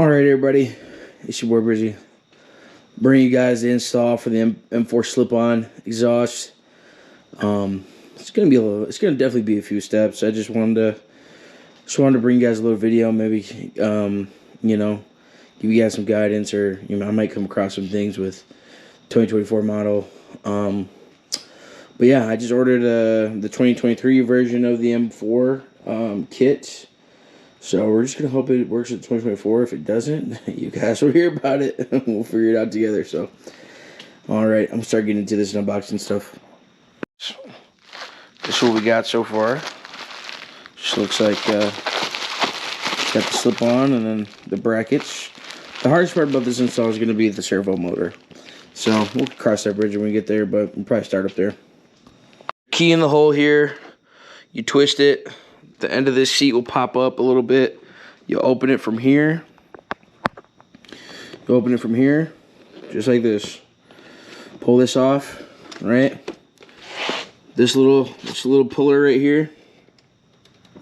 Alright everybody, it's your boy Brizzy. Bring you guys the install for the M4 slip-on exhaust. It's gonna definitely be a few steps. I just wanted to bring you guys a little video, maybe you know, give you guys some guidance, or I might come across some things with 2024 model. But yeah, I just ordered the 2023 version of the M4 kit. So we're just going to hope it works at 2024. If it doesn't, you guys will hear about it. We'll figure it out together. So, alright, I'm going to start getting into this unboxing stuff. So, this is what we got so far. Just looks like, got the slip-on and then the brackets. The hardest part about this install is going to be the servo motor. So, we'll cross that bridge when we get there, but we'll probably start up there. Key in the hole here. You twist it. The end of this seat will pop up a little bit. You open it from here. You open it from here, just like this. Pull this off, right? This little puller right here.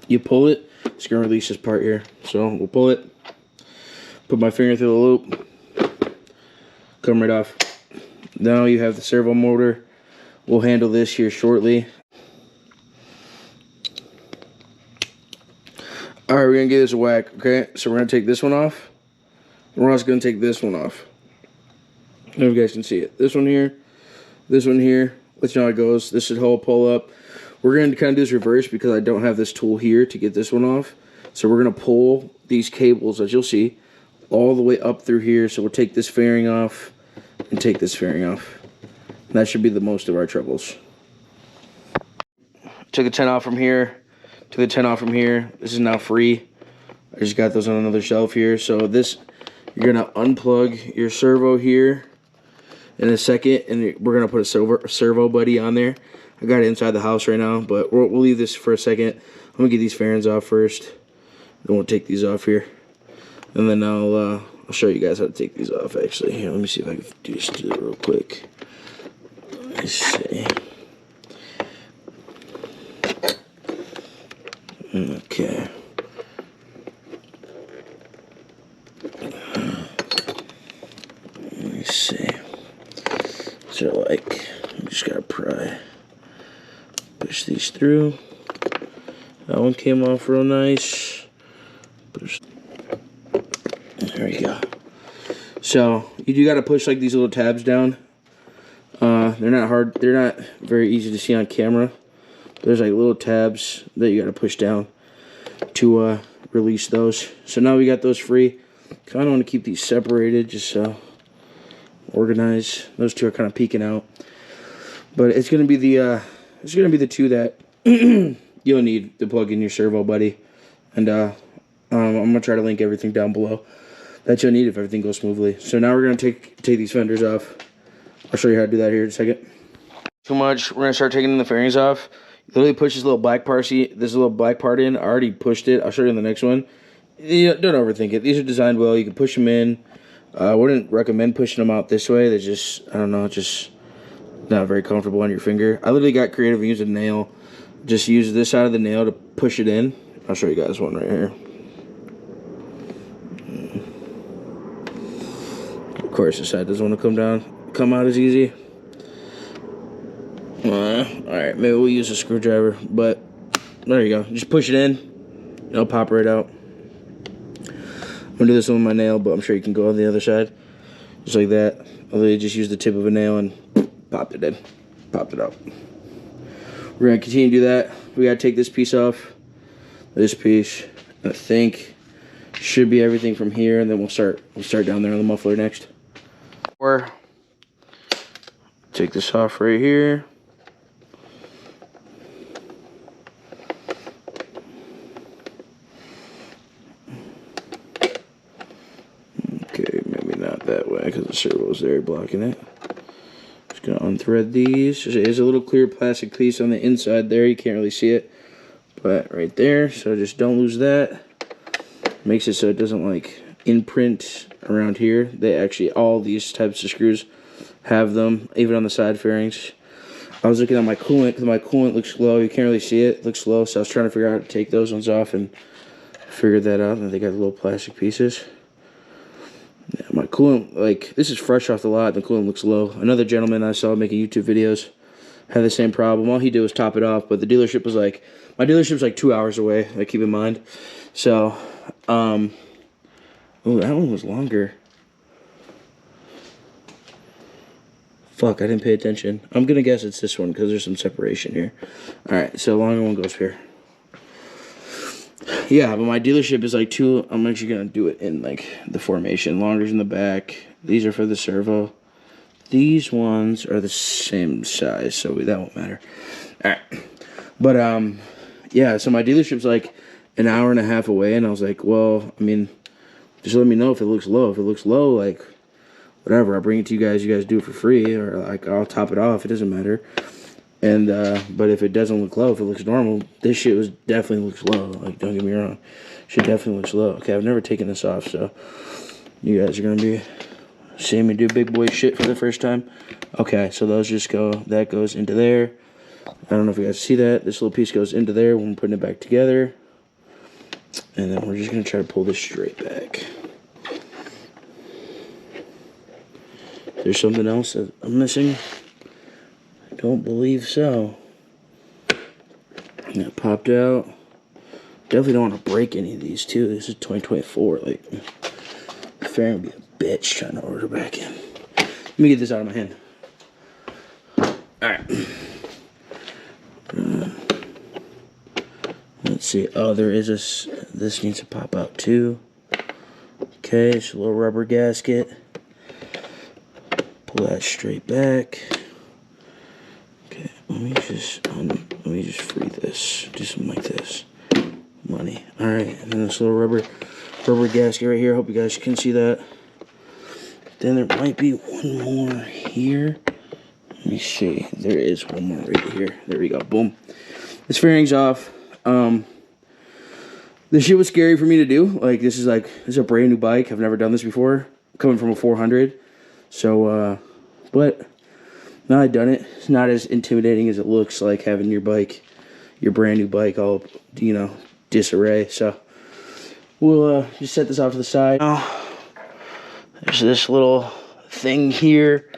You pull it. It's gonna release this part here. So we'll pull it. Put my finger through the loop. Come right off. Now you have the servo motor. We'll handle this here shortly. Alright, we're going to give this a whack, okay? So we're going to take this one off. We're also going to take this one off. I don't know if you guys can see it. This one here. Let you know how it goes. This should hold, pull up. We're going to kind of do this reverse because I don't have this tool here to get this one off. So we're going to pull these cables, as you'll see, all the way up through here. So we'll take this fairing off and take this fairing off. And that should be the most of our troubles. Took a 10 off from here. To the 10 off from here. This is now free. I just got those on another shelf here. So this, you're gonna unplug your servo here in a second, and we're gonna put a servo buddy on there. I got it inside the house right now, but we'll leave this for a second. I'm gonna get these fairings off first. Then we'll take these off here, and then I'll show you guys how to take these off. Actually, here, let me see if I can do this real quick. Let's see. Okay. Let me see. So like, you just gotta push these through. That one came off real nice. There we go. So you do gotta push like these little tabs down. They're not hard. They're not very easy to see on camera. There's like little tabs that you gotta push down to release those. So now we got those free. Kind of want to keep these separated, just so organized. Those two are kind of peeking out, but it's gonna be the two that you'll need to plug in your servo buddy, and I'm gonna try to link everything down below that you'll need if everything goes smoothly. So now we're gonna take these fenders off. I'll show you how to do that here in a second. Too much. We're gonna start taking the fairings off. Literally push this little black part. See, this little black part in. I already pushed it. I'll show you in the next one. Don't overthink it. These are designed well. You can push them in. I wouldn't recommend pushing them out this way. They're just, I don't know, just not very comfortable on your finger. I literally got creative and used a nail. Just use this side of the nail to push it in. I'll show you guys one right here. Of course, this side doesn't want to come out as easy. Alright, maybe we'll use a screwdriver, but there you go. Just push it in, it'll pop right out. I'm gonna do this one with my nail, but I'm sure you can go on the other side. Just like that. I'll literally just use the tip of a nail and popped it in. Popped it out. We're gonna continue to do that. We gotta take this piece off. This piece, I think, should be everything from here, and then we'll start down there on the muffler next. Or take this off right here. Okay, maybe not that way because the servo's there blocking it. Just gonna unthread these. There's a little clear plastic piece on the inside there. You can't really see it, but right there. So just don't lose that. Makes it so it doesn't like imprint around here. They actually, all these types of screws have them, even on the side fairings. I was looking at my coolant because my coolant looks low. You can't really see it. It looks low, so I was trying to figure out how to take those ones off and figured that out. And they got the little plastic pieces. Yeah, my coolant, like, this is fresh off the lot. The coolant looks low. Another gentleman I saw making YouTube videos had the same problem. All he did was top it off, but the dealership was like, my dealership's like 2 hours away, like, keep in mind. So, oh, that one was longer. Fuck, I didn't pay attention. I'm gonna guess it's this one, because there's some separation here. Alright, so longer one goes here. Yeah, but my dealership is like two. I'm actually gonna do it in like the formation. Longer's in the back. These are for the servo. These ones are the same size, so that won't matter. All right, but yeah. So my dealership's like an hour and a half away, and I was like, well, I mean, just let me know if it looks low. If it looks low, like whatever, I'll bring it to you guys. You guys do it for free, or like I'll top it off. It doesn't matter. And but if it doesn't look low, if it looks normal, this shit was definitely looks low. Like, don't get me wrong, shit definitely looks low. Okay, I've never taken this off, so you guys are gonna be seeing me do big boy shit for the first time. Okay, so those just go. That goes into there. I don't know if you guys see that. This little piece goes into there when we're putting it back together, and then we're just gonna try to pull this straight back. There's something else that I'm missing. Don't believe so. That popped out. Definitely don't want to break any of these too. This is 2024. Like, the fairing would be a bitch trying to order back in. Let me get this out of my hand. Alright. Let's see. Oh, there is this needs to pop out too. Okay, it's a little rubber gasket. Pull that straight back. Let me just free this. Do something like this. Money. Alright, and then this little rubber gasket right here. Hope you guys can see that. Then there might be one more here. Let me see. There is one more right here. There we go. Boom. This fairing's off. This shit was scary for me to do. Like, this is a brand new bike. I've never done this before. Coming from a 400. So, but now I've done it. It's not as intimidating as it looks, like having your bike, your brand new bike, all, you know, disarray. So we'll just set this off to the side. Now, there's this little thing here.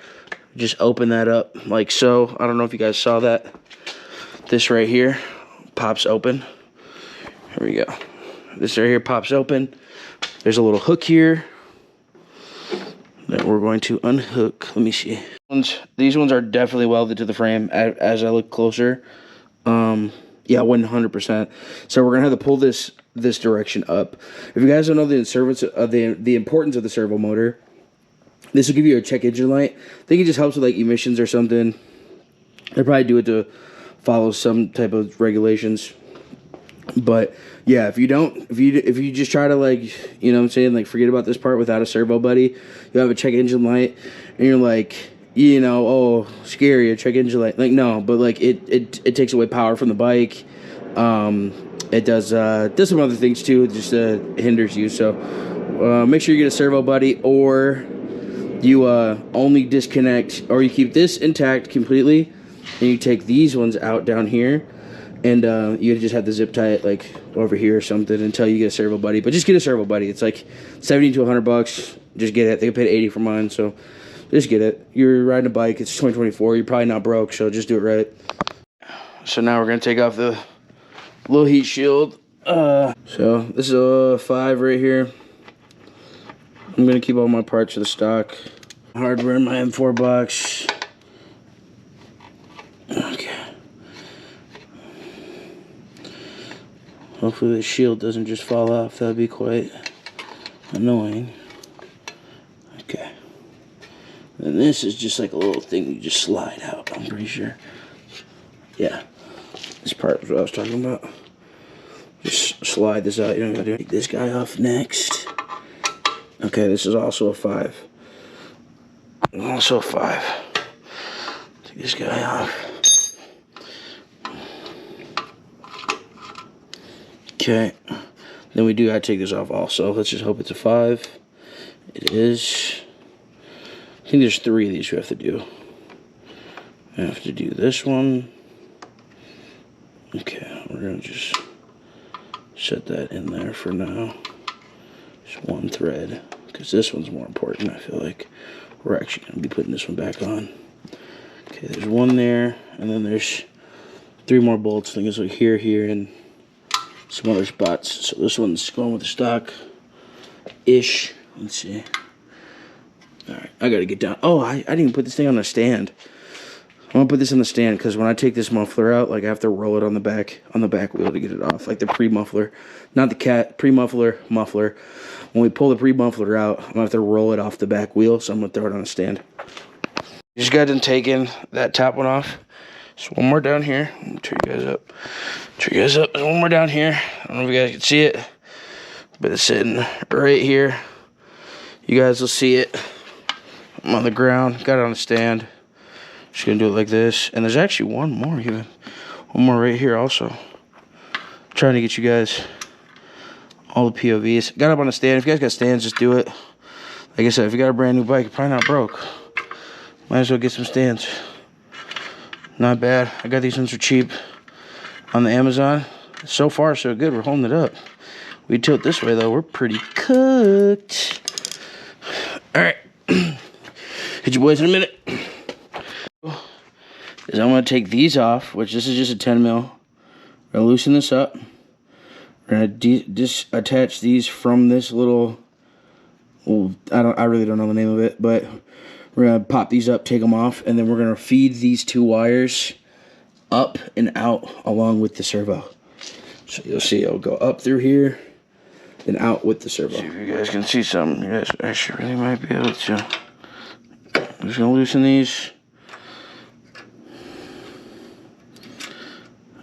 Just open that up like so. I don't know if you guys saw that. This right here pops open. Here we go. This right here pops open. There's a little hook here that we're going to unhook. Let me see. These ones are definitely welded to the frame as I look closer. Yeah, 100%. So we're gonna have to pull this direction up. If you guys don't know the importance of the servo motor, this will give you a check engine light. I think it just helps with like emissions or something. They probably do it to follow some type of regulations. But yeah, if you just try to, like, you know what I'm saying, like, forget about this part without a servo buddy, you have a check engine light and you're like, you know, oh, scary, a check engine light. Like, no, but like it takes away power from the bike. It does some other things too. It just hinders you. So make sure you get a servo buddy, or you only disconnect, or you keep this intact completely and you take these ones out down here. And you just have to zip tie it like over here or something until you get a servo buddy. But just get a servo buddy. It's like $70 to $100. Just get it. They paid $80 for mine, so just get it. You're riding a bike. It's 2024. You're probably not broke, so just do it right. So now we're gonna take off the little heat shield. So this is a 5 right here. I'm gonna keep all my parts of the stock. Hardware in my M4 box. Okay. Hopefully the shield doesn't just fall off. That'd be quite annoying. Okay. And this is just like a little thing you just slide out, I'm pretty sure. Yeah. This part was what I was talking about. Just slide this out. You don't gotta do it. Take this guy off next. Okay, this is also a 5. Also a 5. Take this guy off. Okay, then we do gotta take this off also. Let's just hope it's a 5. It is. I think there's 3 of these we have to do. I have to do this one. Okay, we're gonna just set that in there for now. Just one thread. because this one's more important. I feel like we're actually going to be putting this one back on. Okay, there's one there, and then there's 3 more bolts. I think it's like here, and some other spots. So this one's going with the stock-ish. Let's see. Alright, I gotta get down. Oh, I didn't even put this thing on a stand. I'm gonna put this in the stand because when I take this muffler out, like I have to roll it on the back wheel to get it off. Like the pre-muffler. Not the cat, pre-muffler, muffler. When we pull the pre-muffler out, I'm gonna have to roll it off the back wheel, so I'm gonna throw it on a stand. Just got done taking that top one off. There's one more down here. Let me turn you guys up. There's one more down here. I don't know if you guys can see it, but it's sitting right here. You guys will see it. I'm on the ground. Got it on a stand. Just gonna do it like this. And there's actually one more even. One more right here also. Trying to get you guys all the POVs. Got up on a stand. If you guys got stands, just do it. Like I said, if you got a brand new bike, you're probably not broke. Might as well get some stands. Not bad. I got these ones for cheap on the Amazon. So far, so good. We're holding it up. We tilt this way, though. We're pretty cooked. Alright. Hit you boys in a minute. Is I'm going to take these off, which this is just a 10 mil. We're going to loosen this up. We're going to disattach these from this little, well, I really don't know the name of it, but we're going to pop these up, take them off, and then we're going to feed these 2 wires up and out along with the servo. So you'll see it'll go up through here and out with the servo. See if you guys can see something. You guys actually really might be able to. I'm just going to loosen these.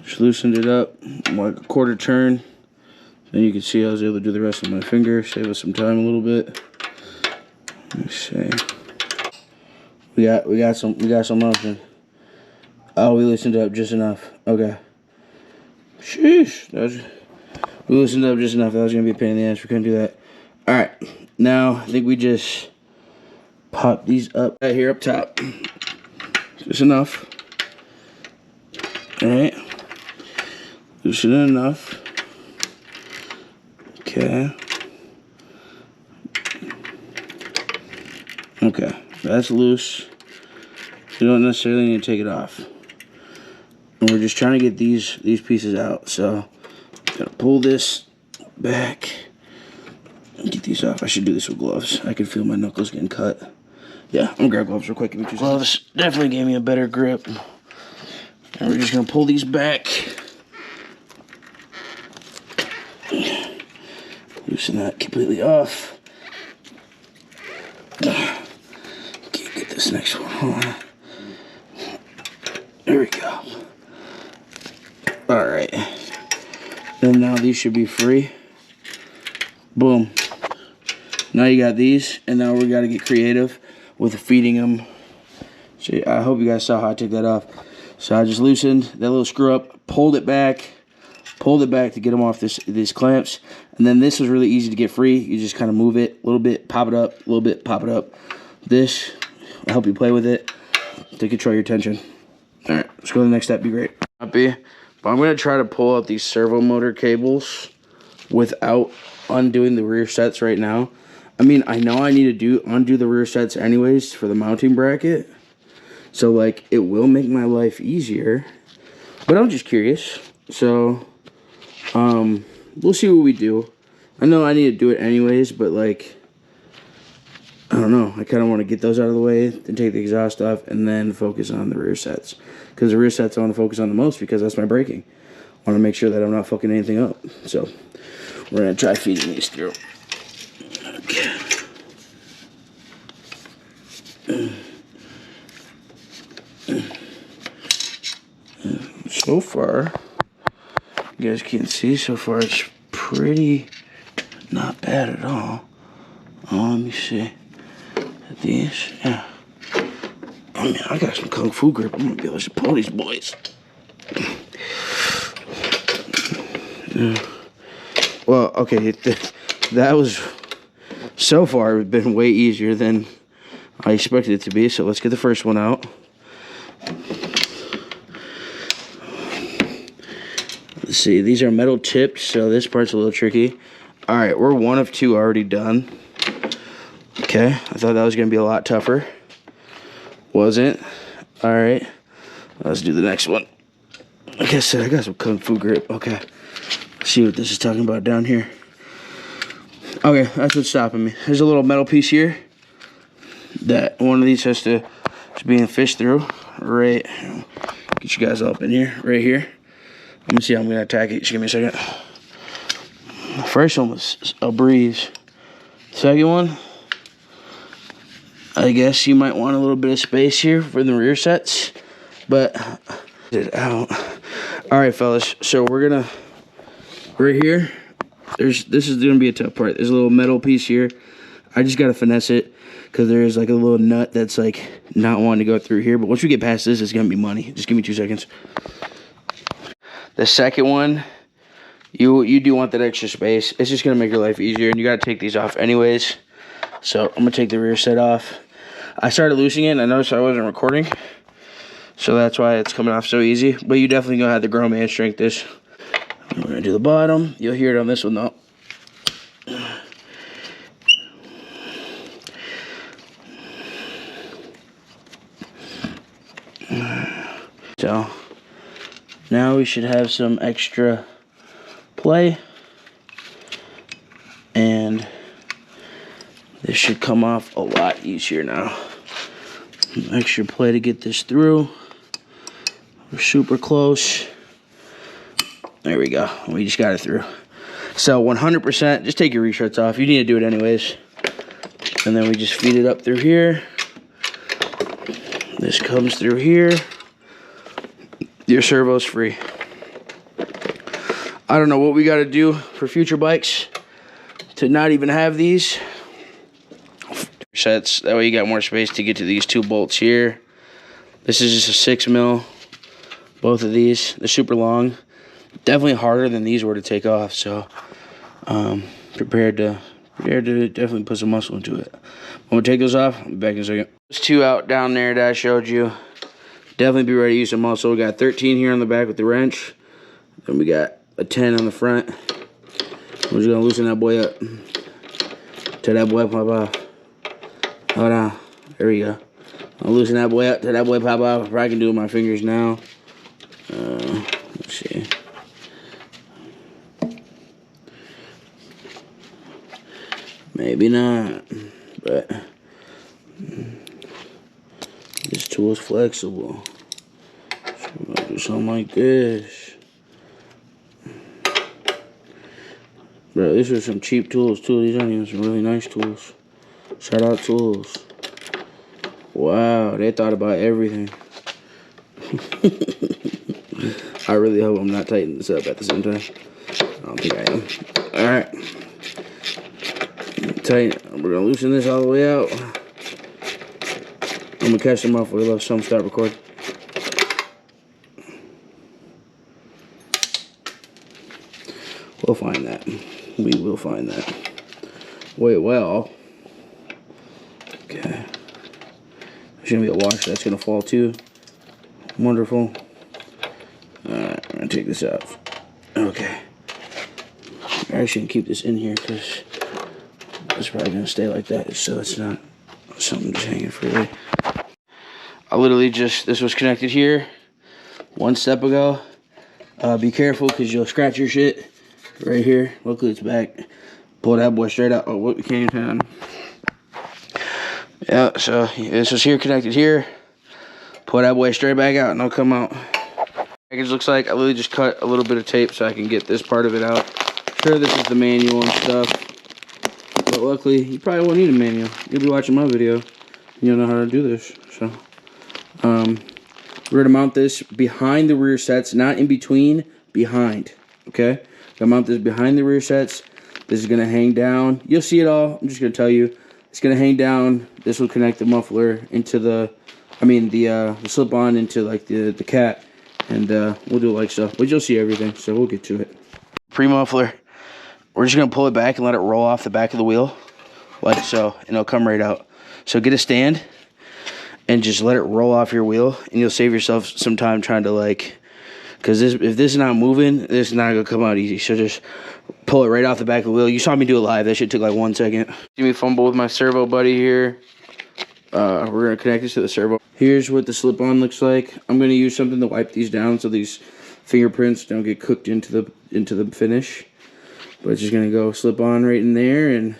Just loosened it up like a quarter turn. Then you can see I was able to do the rest with my finger, save us some time a little bit. Let me see. We got some motion. Oh, we loosened up just enough. Okay. Sheesh. We loosened up just enough. That was gonna be a pain in the ass. We couldn't do that. Alright. Now I think we just pop these up right here up top. Just enough. Alright. Loosen it enough. Okay. Okay. That's loose. You don't necessarily need to take it off. And we're just trying to get these pieces out. So gotta pull this back and get these off. I should do this with gloves. I can feel my knuckles getting cut. Yeah, I'm gonna grab gloves real quick. Gloves definitely gave me a better grip. And we're just gonna pull these back. Loosen that completely off. Can't get this next one on. There we go. Alright. Then now these should be free. Boom. Now you got these, and now we gotta get creative with feeding them. So I hope you guys saw how I took that off. So I just loosened that little screw up, pulled it back to get them off these clamps. And then this was really easy to get free. You just kind of move it a little bit, pop it up, a little bit, pop it up. This will help you play with it to control your tension. All right, let's go to the next step. Be great. Happy. But I'm going to try to pull out these servo motor cables without undoing the rear sets right now. I mean, I know I need to undo the rear sets anyways for the mounting bracket. So, like, it will make my life easier. But I'm just curious. So, we'll see what we do. I know I need to do it anyways, but, like, I don't know. I kind of want to get those out of the way, then take the exhaust off, and then focus on the rear sets. Because the rear sets I want to focus on the most because that's my braking. I want to make sure that I'm not fucking anything up. So, we're going to try feeding these through. Okay. So far, you guys can see, so far it's pretty not bad at all. Oh, let me see. These, yeah. Oh man, I got some kung fu grip. I'm gonna be able to pull these boys. Yeah. Well, okay, that was, so far, it's been way easier than I expected it to be. So let's get the first one out. Let's see, these are metal tipped, so this part's a little tricky. Alright, we're one of two already done. Okay, I thought that was gonna be a lot tougher. Wasn't. All right, let's do the next one. Like I said, I got some Kung Fu grip. Okay, let's see what this is talking about down here. Okay, that's what's stopping me. There's a little metal piece here that one of these has to be fished through. Right, get you guys up in here, right here. Let me see how I'm gonna attack it. Just give me a second. The first one was a breeze. Second one, I guess you might want a little bit of space here for the rear sets, but get it out. All right, fellas. So we're gonna right here. This is gonna be a tough part. There's a little metal piece here. I just gotta finesse it because there is like a little nut that's like not wanting to go through here. But once we get past this, it's gonna be money. Just give me 2 seconds. The second one, you do want that extra space. It's just gonna make your life easier, and you gotta take these off anyways. So I'm gonna take the rear set off. I started loosening it, and I noticed I wasn't recording, so that's why it's coming off so easy. But you definitely gonna have to grown man strength this. We're gonna do the bottom. You'll hear it on this one though. So now we should have some extra play, and this should come off a lot easier now. Extra play to get this through. We're super close. There we go. We just got it through. So 100%, just take your restarts off. You need to do it anyways. And then we just feed it up through here. This comes through here. Your servo's free. I don't know what we got to do for future bikes to not even have these sets. That way you got more space to get to these 2 bolts here. This is just a 6 mil. Both of these. They're super long. Definitely harder than these were to take off. So prepared to definitely put some muscle into it. I'm gonna take those off. I'll be back in a second. There's 2 out down there that I showed you. Definitely be ready to use some muscle. We got 13 here on the back with the wrench. Then we got a 10 on the front. We're just gonna loosen that boy up. Till that boy pop off. Hold on. There we go. I'll loosen that boy up till that boy pop off. I can do it with my fingers now. Let's see. Maybe not, but this tool is flexible. So I'm gonna do something like this. Bro, these are some cheap tools too. These aren't even some really nice tools. Shout out tools. Wow, they thought about everything. I really hope I'm not tightening this up at the same time. I don't think I am. Alright. Tighten. We're gonna loosen this all the way out. I'm gonna catch them off with let some start recording. We'll find that. We will find that. Wait, well. Okay. There's gonna be a wash that's gonna fall too. Wonderful. Alright, I'm gonna take this out. Okay. I shouldn't keep this in here because it's probably gonna stay like that, so it's not something just hanging freely. I literally just, this was connected here 1 step ago. Be careful because you'll scratch your shit right here. Luckily it's back. Pull that boy straight out. Oh, what we can't even. Yeah, so this was here connected here. Pull that boy straight back out and it'll come out. Package looks like I literally just cut a little bit of tape so I can get this part of it out. Sure, this is the manual and stuff, but luckily you probably won't need a manual. You'll be watching my video, you'll know how to do this. So we're gonna mount this behind the rear sets, not in between, behind. Okay, gonna mount this behind the rear sets. This is gonna hang down. You'll see it all. I'm just gonna tell you, it's gonna hang down. This will connect the muffler into the slip-on into like the cat, and we'll do it like so. But you'll see everything, so we'll get to it. Pre-muffler. We're just gonna pull it back and let it roll off the back of the wheel, like so, and it'll come right out. So get a stand and just let it roll off your wheel, and you'll save yourself some time trying to like Because if this is not moving, this is not gonna come out easy. So just pull it right off the back of the wheel. You saw me do it live. That shit took like 1 second. See me fumble with my servo buddy here. We're gonna connect this to the servo. Here's what the slip-on looks like. I'm gonna use something to wipe these down so these fingerprints don't get cooked into the finish. But it's just gonna go slip on right in there, and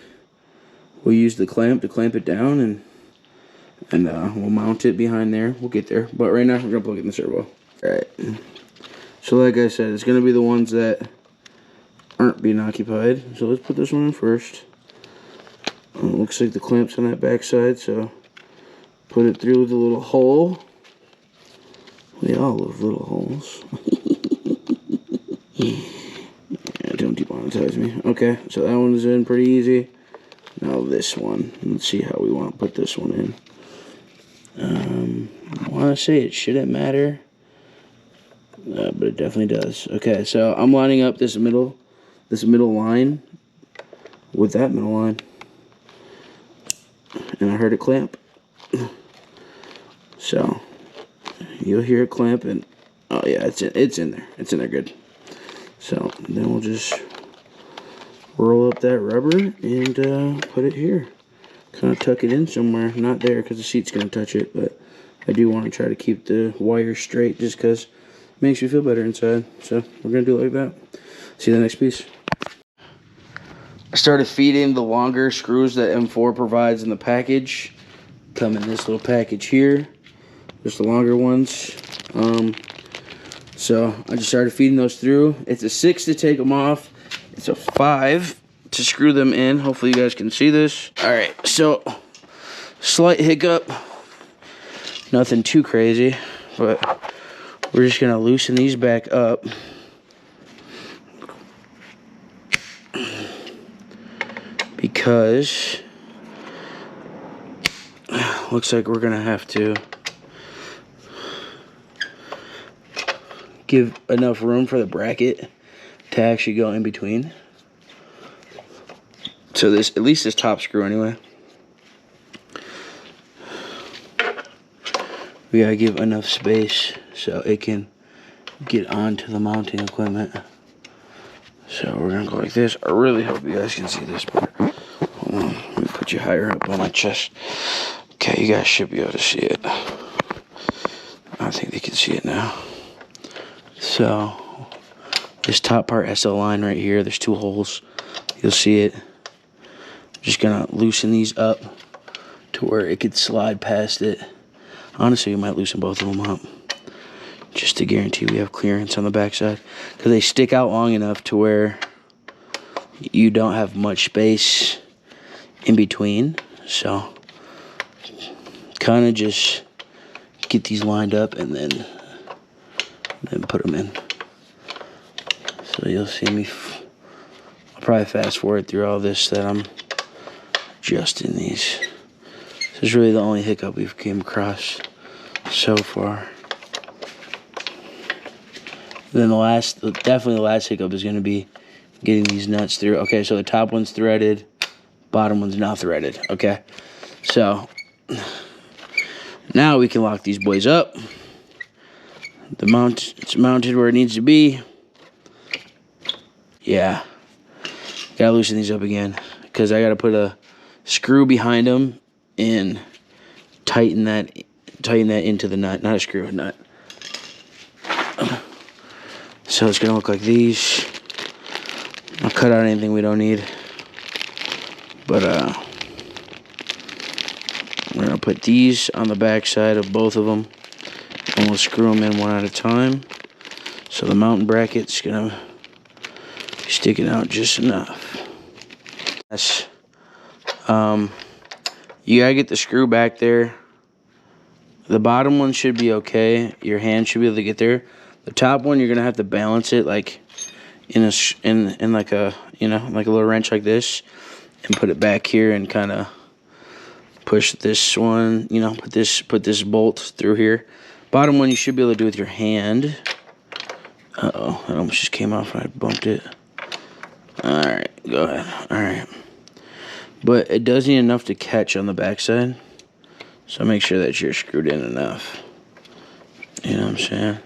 we'll use the clamp to clamp it down, and we'll mount it behind there. We'll get there. But right now we're gonna plug it in the servo. All right. So like I said, it's gonna be the ones that aren't being occupied. So let's put this one in first. Looks like the clamp's on that back side, so put it through the little hole. We all love little holes. Yeah, don't demonetize me. Okay, so that one's in pretty easy. Now this one. Let's see how we want to put this one in. I want to say it shouldn't matter, but it definitely does. Okay, so I'm lining up this middle line with that middle line, and I heard it clamp. So you'll hear it clamp, and oh yeah, it's in there. It's in there good. So then we'll just roll up that rubber and put it here. Kind of tuck it in somewhere. Not there because the seat's going to touch it, but I do want to try to keep the wire straight just because it makes you feel better inside. So we're going to do it like that. See the next piece. I started feeding the longer screws that M4 provides in the package. Come in this little package here. Just the longer ones. So I just started feeding those through. It's a 6 to take them off. It's a 5 to screw them in. Hopefully you guys can see this. Alright, so slight hiccup. Nothing too crazy, but we're just gonna loosen these back up. Because looks like we're gonna have to give enough room for the bracket to actually go in between. So this, at least this top screw anyway. We gotta give enough space so it can get onto the mounting equipment. So we're gonna go like this. I really hope you guys can see this part. Hold on, let me put you higher up on my chest. Okay, you guys should be able to see it. I think they can see it now. So this top part has to align right here. There's 2 holes. You'll see it. Just gonna loosen these up to where it could slide past it. Honestly, you might loosen both of them up just to guarantee we have clearance on the backside, because they stick out long enough to where you don't have much space in between. So kind of just get these lined up and then put them in. So you'll see me. I'll probably fast forward through all this that I'm adjusting these. This is really the only hiccup we've came across so far. Then definitely the last hiccup is going to be getting these nuts through. Okay, so the top one's threaded, bottom one's not threaded. Okay, so now we can lock these boys up. It's mounted where it needs to be. Yeah, gotta loosen these up again because I gotta put a screw behind them and tighten that into the nut. Not a screw, a nut. So it's gonna look like these. I'll cut out anything we don't need, but we're gonna put these on the back side of both of them, and we'll screw them in one at a time. So the mounting bracket's gonna be sticking out just enough. That's you gotta get the screw back there. The bottom one should be okay. Your hand should be able to get there. The top one, you're gonna have to balance it like in like a, you know, like a little wrench like this, and put it back here and kind of push this one, you know, put this bolt through here. Bottom one you should be able to do with your hand. Uh-oh, that almost just came off when I bumped it. Alright, go ahead. Alright. But it does need enough to catch on the backside. So make sure that you're screwed in enough. You know what I'm saying?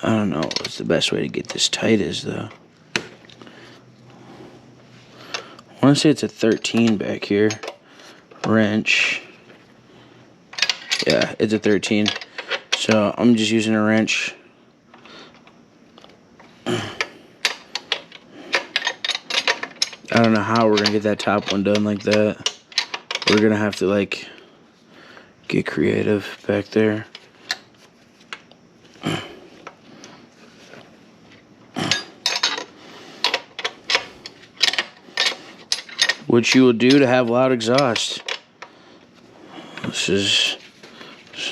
I don't know what's the best way to get this tight is, though. I want to say it's a 13 back here. Wrench. Yeah, it's a 13. So I'm just using a wrench. I don't know how we're going to get that top one done like that. We're going to have to, like, get creative back there. What you will do to have loud exhaust. This is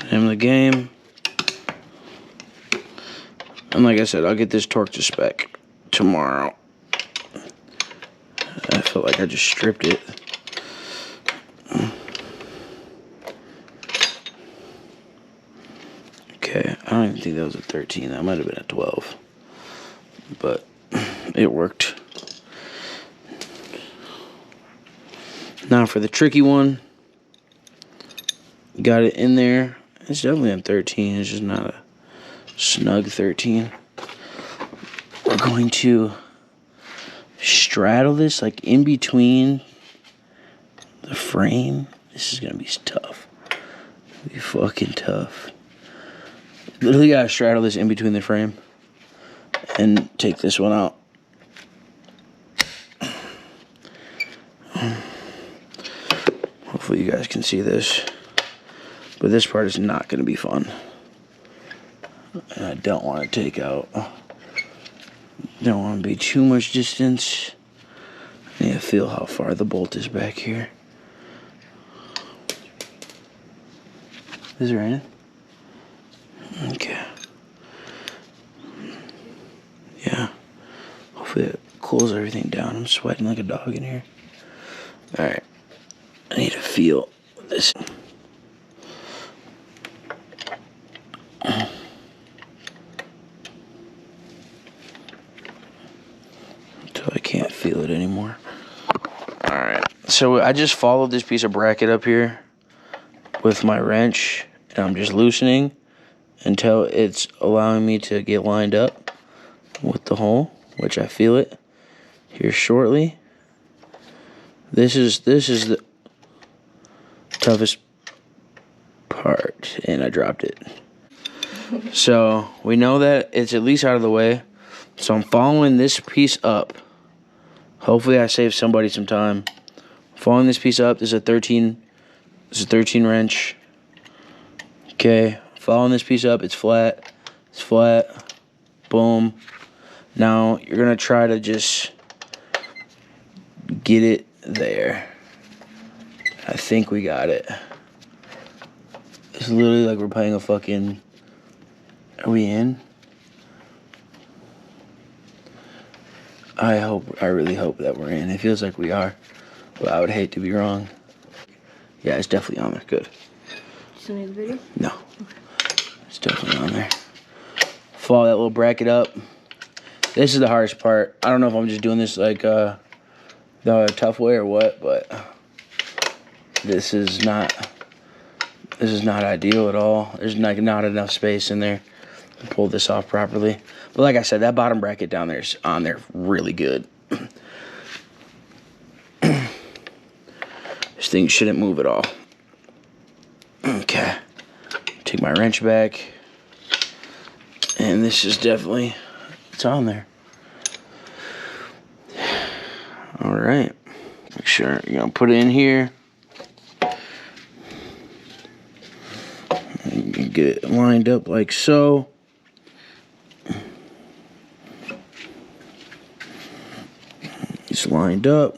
the name of the game. And like I said, I'll get this torque to spec tomorrow. I felt like I just stripped it. Okay, I don't even think that was a 13. That might have been a 12. But it worked. Now for the tricky one. Got it in there. It's definitely a 13. It's just not a snug 13. We're going to straddle this like in between the frame. This is gonna be tough. It'll be fucking tough. Literally gotta straddle this in between the frame and take this one out. Hopefully you guys can see this. But this part is not gonna be fun. And I don't want to take out. Don't want to be too much distance. I need to feel how far the bolt is back here. Is it raining? Okay. Yeah. Hopefully it cools everything down. I'm sweating like a dog in here. Alright. I need to feel this. I can't feel it anymore. Alright, so I just followed this piece of bracket up here with my wrench, and I'm just loosening until it's allowing me to get lined up with the hole, which I feel it here shortly. This is the toughest part, and I dropped it. So we know that it's at least out of the way, so I'm following this piece up. Hopefully I save somebody some time. Following this piece up, this is a 13 wrench. Okay, following this piece up, it's flat. It's flat. Boom. Now you're gonna try to just get it there. I think we got it. It's literally like we're playing a fucking... Are we in? I really hope that we're in. It feels like we are, but I would hate to be wrong. Yeah, it's definitely on there. Good. Still need the video? No. Okay. It's definitely on there. Follow that little bracket up. This is the hardest part. I don't know if I'm just doing this like the tough way or what, but this is not ideal at all. There's like not enough space in there to pull this off properly. But like I said, that bottom bracket down there is on there really good. This thing shouldn't move at all. Okay. Take my wrench back. And this is definitely, it's on there. Alright. Make sure you're going to put it in here. And get it lined up like so. It's lined up.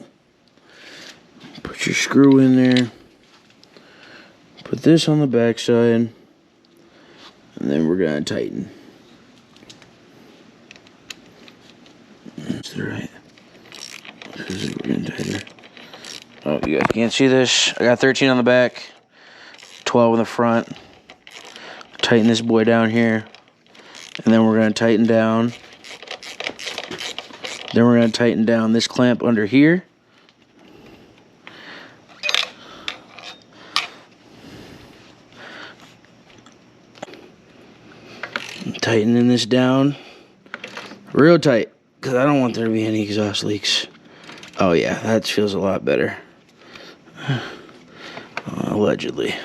Put your screw in there. Put this on the back side. And then we're going to tighten. That's the right. This is we're going to tighten. Oh, you guys can't see this. I got 13 on the back. 12 in the front. Tighten this boy down here. And then we're going to tighten down. Then we're going to tighten down this clamp under here. tightening this down real tight because I don't want there to be any exhaust leaks. Oh yeah, that feels a lot better. Allegedly.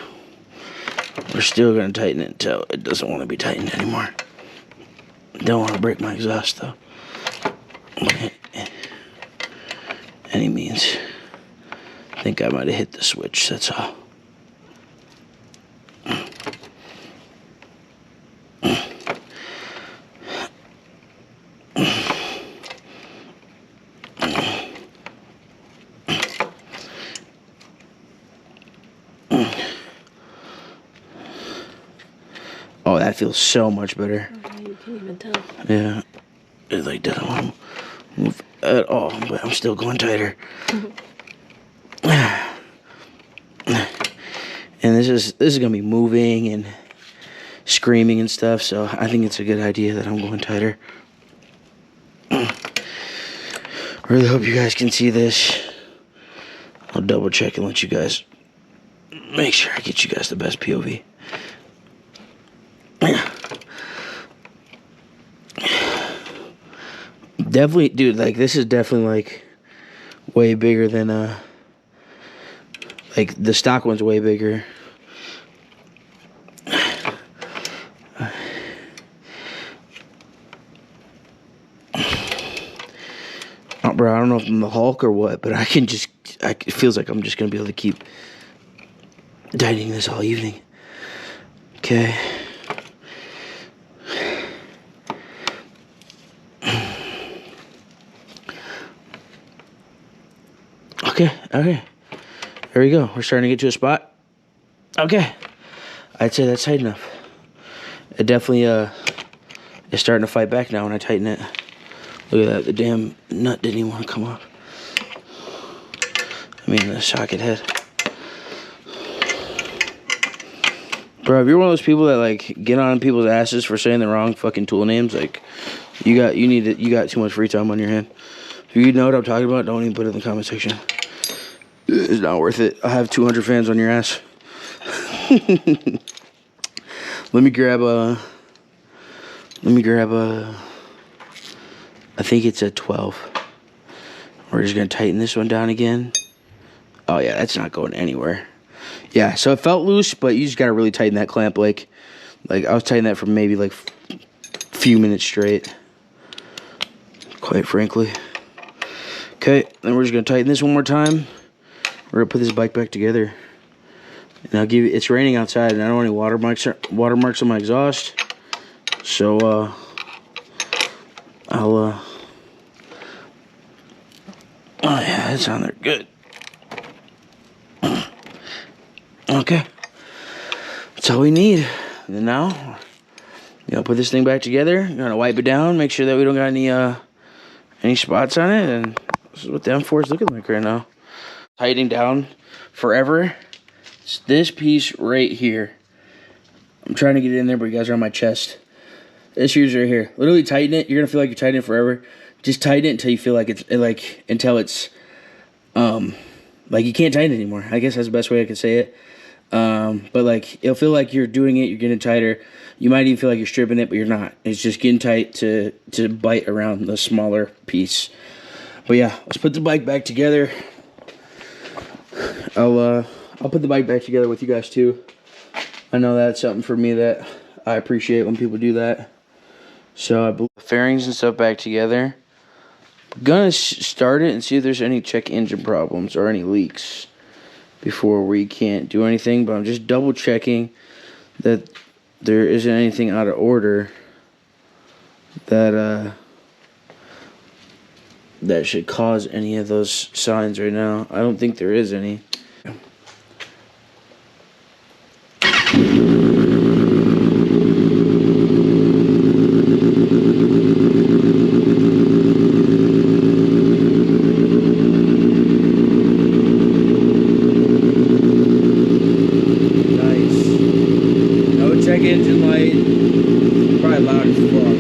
We're still going to tighten it until it doesn't want to be tightened anymore. Don't want to break my exhaust though. Any means. I think I might have hit the switch, that's all. Oh, that feels so much better. Oh, you can't even tell. Yeah. It like doesn't want to move at all, but I'm still going tighter. And this is gonna be moving and screaming and stuff, so I think it's a good idea that I'm going tighter. Really hope you guys can see this. I'll double check and let you guys make sure I get you guys the best POV. Definitely, dude, like this is definitely like way bigger than like the stock one's way bigger. Oh, bro, I don't know if I'm the Hulk or what, but it feels like I'm just gonna be able to keep tightening this all evening. Okay. Okay. There we go. We're starting to get to a spot. Okay. I'd say that's tight enough. It definitely is starting to fight back now when I tighten it. Look at that. The damn nut didn't even want to come off. I mean, the socket head. Bro, if you're one of those people that like get on people's asses for saying the wrong fucking tool names, like you got too much free time on your hand. If you know what I'm talking about, don't even put it in the comment section. It's not worth it. I have 200 fans on your ass. Let me grab a. I think it's a 12. We're just gonna tighten this one down again. Oh yeah, that's not going anywhere. Yeah, so it felt loose, but you just gotta really tighten that clamp. Like I was tightening that for maybe like a few minutes straight. Quite frankly. Okay, then we're just gonna tighten this one more time. We're gonna put this bike back together. And I'll give you, it's raining outside and I don't want any watermarks on my exhaust. So oh yeah, that's on there, good. Okay, that's all we need. And then now, put this thing back together. You're gonna wipe it down, make sure that we don't got any spots on it, and this is what the M4 is looking like right now. Tightening down forever. It's this piece right here. I'm trying to get it in there, but you guys are on my chest. This here's right here. Literally tighten it. You're gonna feel like you're tightening it forever. Just tighten it until you feel like it's until it's like you can't tighten it anymore. I guess that's the best way I could say it. But like it'll feel like you're doing it. You're getting tighter. You might even feel like you're stripping it, but you're not. It's just getting tight to bite around the smaller piece. But yeah, let's put the bike back together. I'll put the bike back together with you guys too. I know that's something for me that I appreciate when people do that. So I put the fairings and stuff back together. Gonna start it and see if there's any check engine problems or any leaks before we can't do anything. But I'm just double checking that there isn't anything out of order that that should cause any of those signs right now. I don't think there is any. Engine light, probably loud as fuck.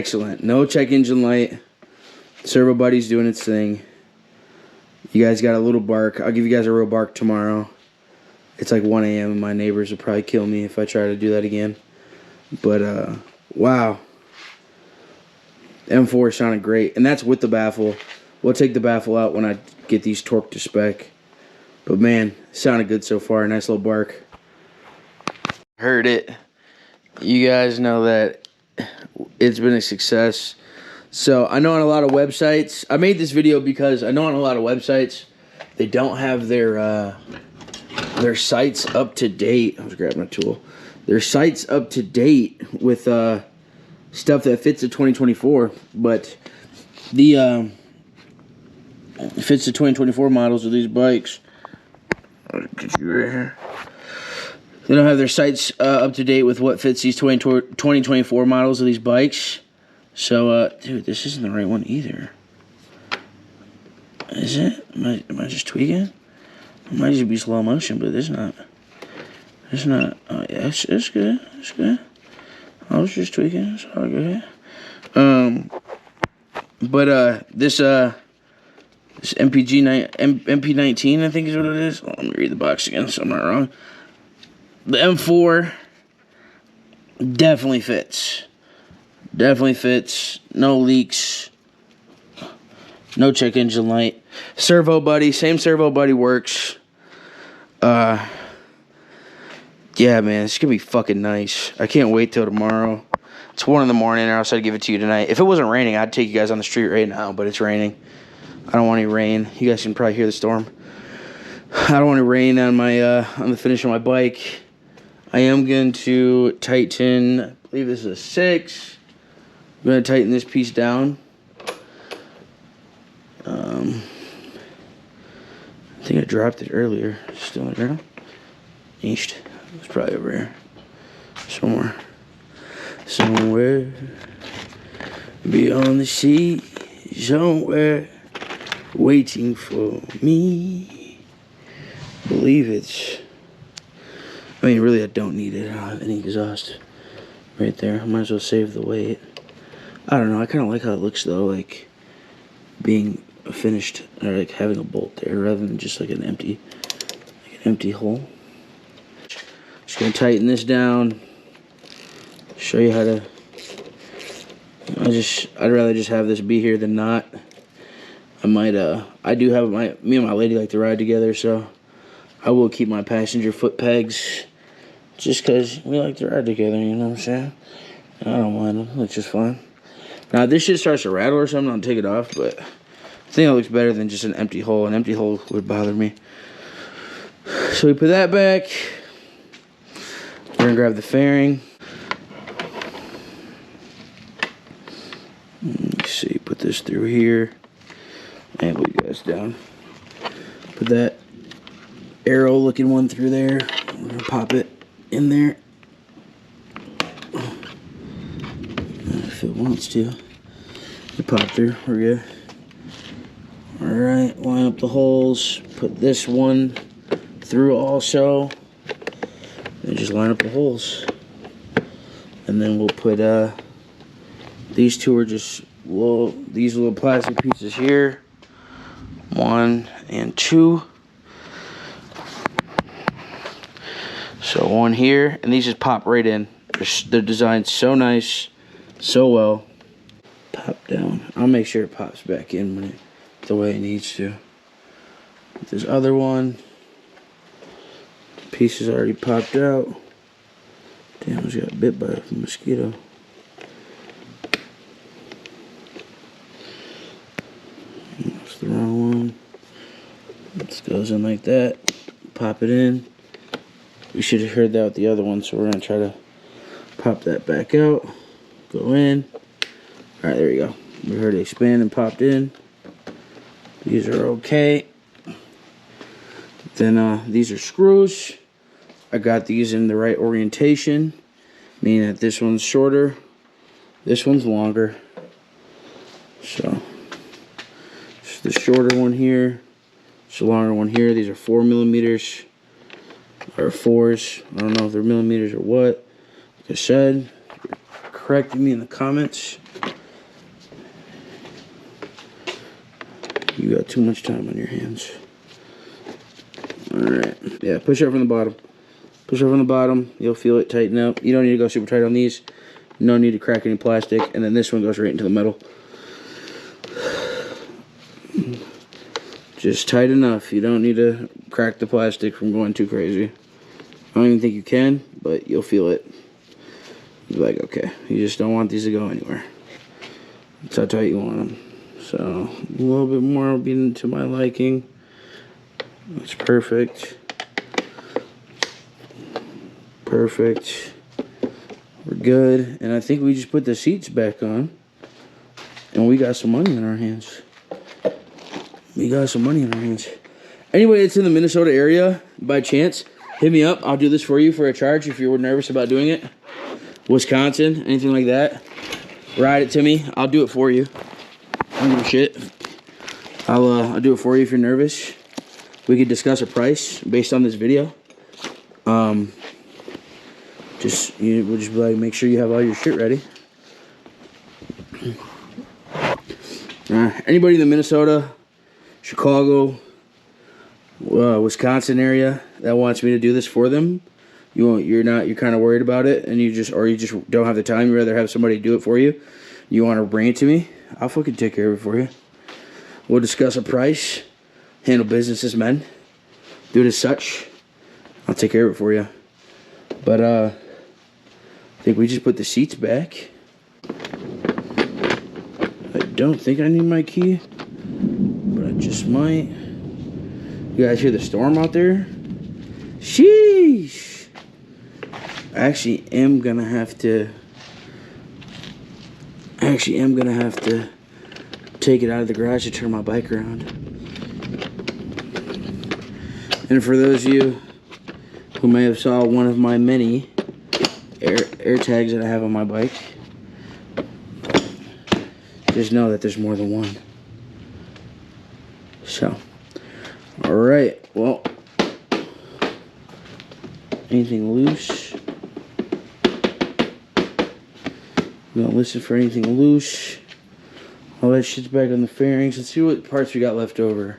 Excellent. No check engine light. Servo buddy's doing its thing. You guys got a little bark. I'll give you guys a real bark tomorrow. It's like 1 a.m. and my neighbors will probably kill me if I try to do that again. But, wow. M4 sounded great. And that's with the baffle. We'll take the baffle out when I get these torqued to spec. But, man, sounded good so far. Nice little bark. Heard it. You guys know that it's been a success. So, I know on a lot of websites, I made this video because I know on a lot of websites, they don't have their sites up to date. I was grabbing a tool. Their sites up to date with stuff that fits the 2024, but the fits the 2024 models of these bikes. I'll get you right here. They don't have their sites up to date with what fits these 2024 models of these bikes. So, dude, this isn't the right one either. Is it? Am I just tweaking? It might just be slow motion, but it's not. It's not. Oh, yeah, it's good. It's good. I was just tweaking. It's all good. But this MP19, I think is what it is. Let me read the box again, so I'm not wrong. The M4 definitely fits. Definitely fits. No leaks. No check engine light. Servo buddy. Same servo buddy works. Yeah, man. It's going to be fucking nice. I can't wait till tomorrow. It's 1 in the morning, or else I'd give it to you tonight. If it wasn't raining, I'd take you guys on the street right now, but it's raining. I don't want any rain. You guys can probably hear the storm. I don't want any rain on the finish of my bike. I am going to tighten, I believe this is a 6. I'm going to tighten this piece down. I think I dropped it earlier. Still in the ground? East. It's probably over here. Somewhere. Somewhere. Beyond the sea. Somewhere. Waiting for me. I believe it's... I mean, really, I don't need it. I don't have any exhaust right there. I might as well save the weight. I don't know. I kind of like how it looks, though. Like, being finished, or like having a bolt there rather than just like an empty hole. Just gonna tighten this down. Show you how to. I'd rather just have this be here than not. I might I do have me and my lady like to ride together, so I will keep my passenger foot pegs just because we like to ride together, you know what I'm saying? I don't mind them, it's just fun. Now this shit starts to rattle or something, I'll take it off, but I think it looks better than just an empty hole. An empty hole would bother me. So we put that back. We're gonna grab the fairing. Let's see, put this through here. Angle you guys down. Put that arrow looking one through there. We're gonna pop it in there. If it wants to. It popped through, we're good. Alright, line up the holes. Put this one through also. And just line up the holes. And then we'll put these two are just these little plastic pieces here. 1 and 2. So 1 here, and these just pop right in. They're designed so nice, so well. Pop down. I'll make sure it pops back in when the way it needs to. This other one, piece is already popped out. Damn, I just got bit by a mosquito. That's the wrong one. This goes in like that. Pop it in. We should have heard that with the other one, so we're going to try to pop that back out. Go in. Alright, there we go. We heard it expand and popped in. These are okay. Then these are screws. I got these in the right orientation, meaning that this one's shorter, this one's longer. So, it's the shorter one here, it's the longer one here. These are 4 millimeters, or 4s. I don't know if they're millimeters or what. Like I said, correct me in the comments. You got too much time on your hands. Alright. Yeah, push up from the bottom. Push up from the bottom. You'll feel it tighten up. You don't need to go super tight on these. No need to crack any plastic. And then this one goes right into the metal. Just tight enough. You don't need to crack the plastic from going too crazy. I don't even think you can, but you'll feel it. You're like, okay, you just don't want these to go anywhere. That's how tight you want them. So, a little bit more will be to my liking. That's perfect. Perfect. We're good. And I think we just put the seats back on. And we got some money in our hands. We got some money in our hands. Anyway, it's in the Minnesota area, by chance. Hit me up. I'll do this for you for a charge if you're nervous about doing it. Wisconsin, anything like that. Ride it to me. I'll do it for you. I don't give a shit. I'll do it for you if you're nervous. We could discuss a price based on this video. We'll just be like, make sure you have all your shit ready. Anybody in the Minnesota, Chicago, Wisconsin area that wants me to do this for them, you're kind of worried about it, and you just don't have the time. You'd rather have somebody do it for you. You want to bring it to me? I'll fucking take care of it for you. We'll discuss a price. Handle business as men. Do it as such. I'll take care of it for you. But I think we just put the seats back. I don't think I need my key, but I just might. You guys hear the storm out there? Sheesh. I actually am gonna have to take it out of the garage to turn my bike around. And for those of you who may have saw one of my many air tags that I have on my bike, just know that there's more than one. So, alright, well, anything loose? I'm gonna listen for anything loose. All that shit's back on the fairings. Let's see what parts we got left over.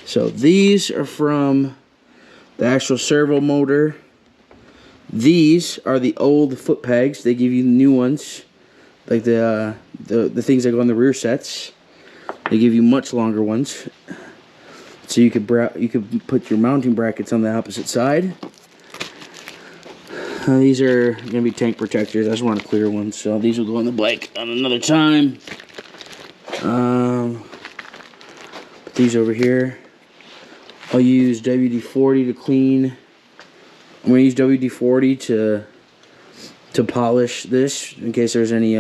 So these are from the actual servo motor. These are the old foot pegs. They give you new ones, like the things that go on the rear sets. They give you much longer ones, so you could put your mounting brackets on the opposite side. These are gonna be tank protectors. I just want a clear one, so these will go on the bike on another time. Put these over here. I'll use WD-40 to clean. I'm gonna use WD-40 to polish this in case there's any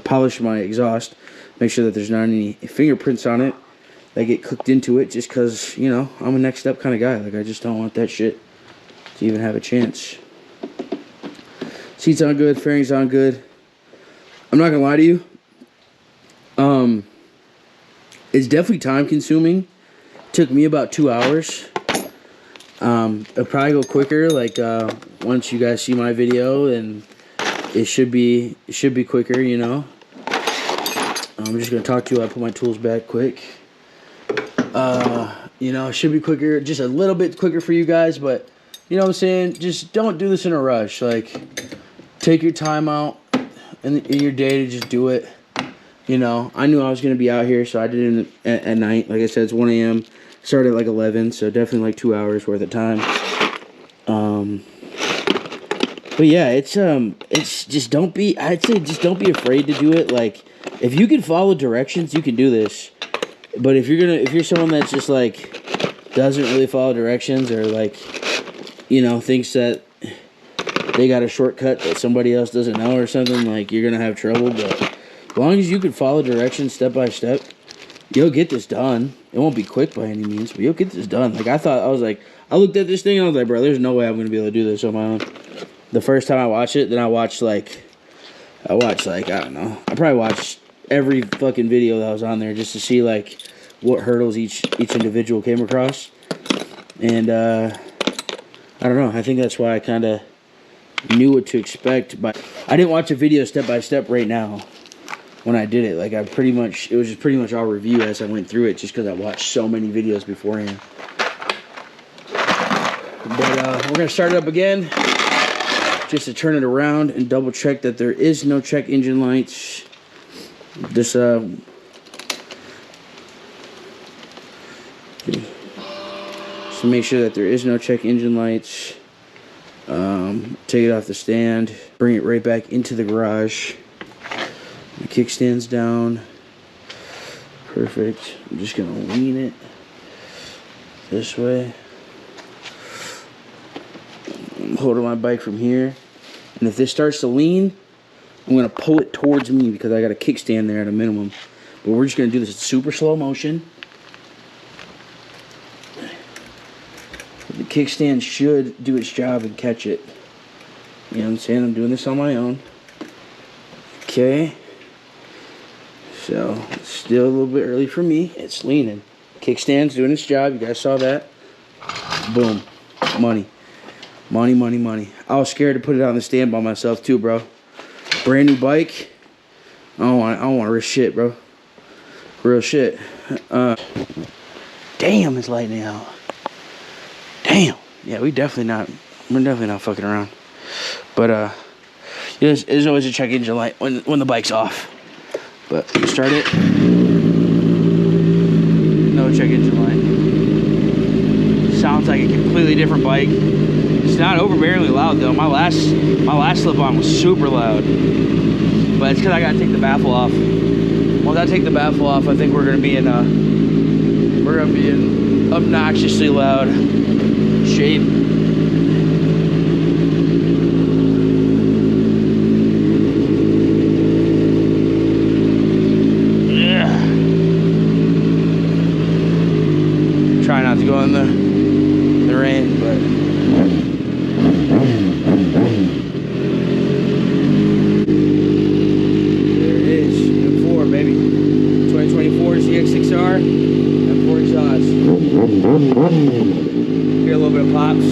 polish my exhaust. Make sure that there's not any fingerprints on it that get cooked into it. Just because, you know, I'm a next step kind of guy. Like, I just don't want that shit to even have a chance. Seats on good, fairings on good. I'm not gonna lie to you. It's definitely time consuming. Took me about 2 hours. It'll probably go quicker. Like once you guys see my video, and it should be quicker. You know. I'm just gonna talk to you. I put my tools back quick. You know, it should be quicker, just a little bit quicker for you guys. But you know what I'm saying? Just don't do this in a rush. Like, take your time out in your day to just do it. You know, I knew I was going to be out here, so I did it at night. Like I said, it's 1 a.m. Started at like 11, so definitely like 2 hours worth of time. But yeah, it's just I'd say just don't be afraid to do it. Like, if you can follow directions, you can do this. But if you're someone that's just like doesn't really follow directions, or like, you know, thinks that they got a shortcut that somebody else doesn't know or something, like, you're gonna have trouble. But as long as you can follow directions step by step, you'll get this done. It won't be quick by any means, but you'll get this done. Like, I looked at this thing and I was like, bro, there's no way I'm going to be able to do this on my own. The first time I watched it, then I watched like, I don't know. I probably watched every fucking video that was on there just to see like what hurdles each individual came across. And I don't know. I think that's why I kind of knew what to expect. But I didn't watch a video step by step right now. when I did it. Like it was just pretty much all review as I went through it, just because I watched so many videos beforehand. But we're gonna start it up again, just to turn it around and double check that there is no check engine lights. This so make sure that there is no check engine lights. Take it off the stand, bring it right back into the garage. The kickstand's down. Perfect. I'm just gonna lean it this way. I'm holding my bike from here, and if this starts to lean, I'm gonna pull it towards me because I got a kickstand there at a minimum. But we're just gonna do this in super slow motion. The kickstand should do its job and catch it. You know what I'm saying? I'm doing this on my own. Okay. So, it's still a little bit early for me. It's leaning. Kickstand's doing its job. You guys saw that. Boom. Money. Money, money, money. I was scared to put it on the stand by myself too, bro. Brand new bike. I don't want to risk shit, bro. Real shit. Damn, it's lightning out. Damn. Yeah, we're definitely not fucking around. But there's always a check engine light when the bike's off. But start it. No check engine light. Sounds like a completely different bike. It's not overbearingly loud though. My last slip-on was super loud. But it's because I gotta take the baffle off. Once I take the baffle off, I think we're gonna be in obnoxiously loud shape. Yeah. Try not to go in the rain, but there it is. M4, baby. 2024 ZX-6R. M4 exhaust. Hear a little bit of pops.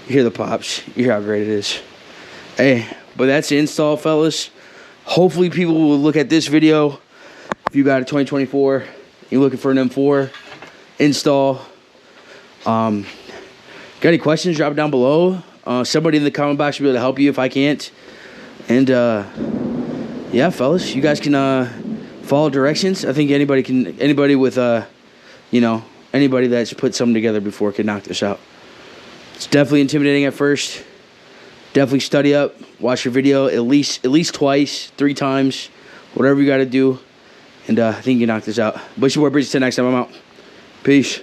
You hear the pops. You hear how great it is. Hey, but that's the install, fellas. Hopefully people will look at this video. If you got a 2024, you're looking for an M4 install. Got any questions, drop it down below. Somebody in the comment box should be able to help you if I can't. And yeah, fellas, you guys can follow directions. I think anybody with you know, anybody that's put something together before can knock this out. It's definitely intimidating at first. Definitely study up, watch your video at least twice, 3 times, whatever you got to do, and I think you can knock this out. But your boy Bridges, till next time, I'm out. Peace.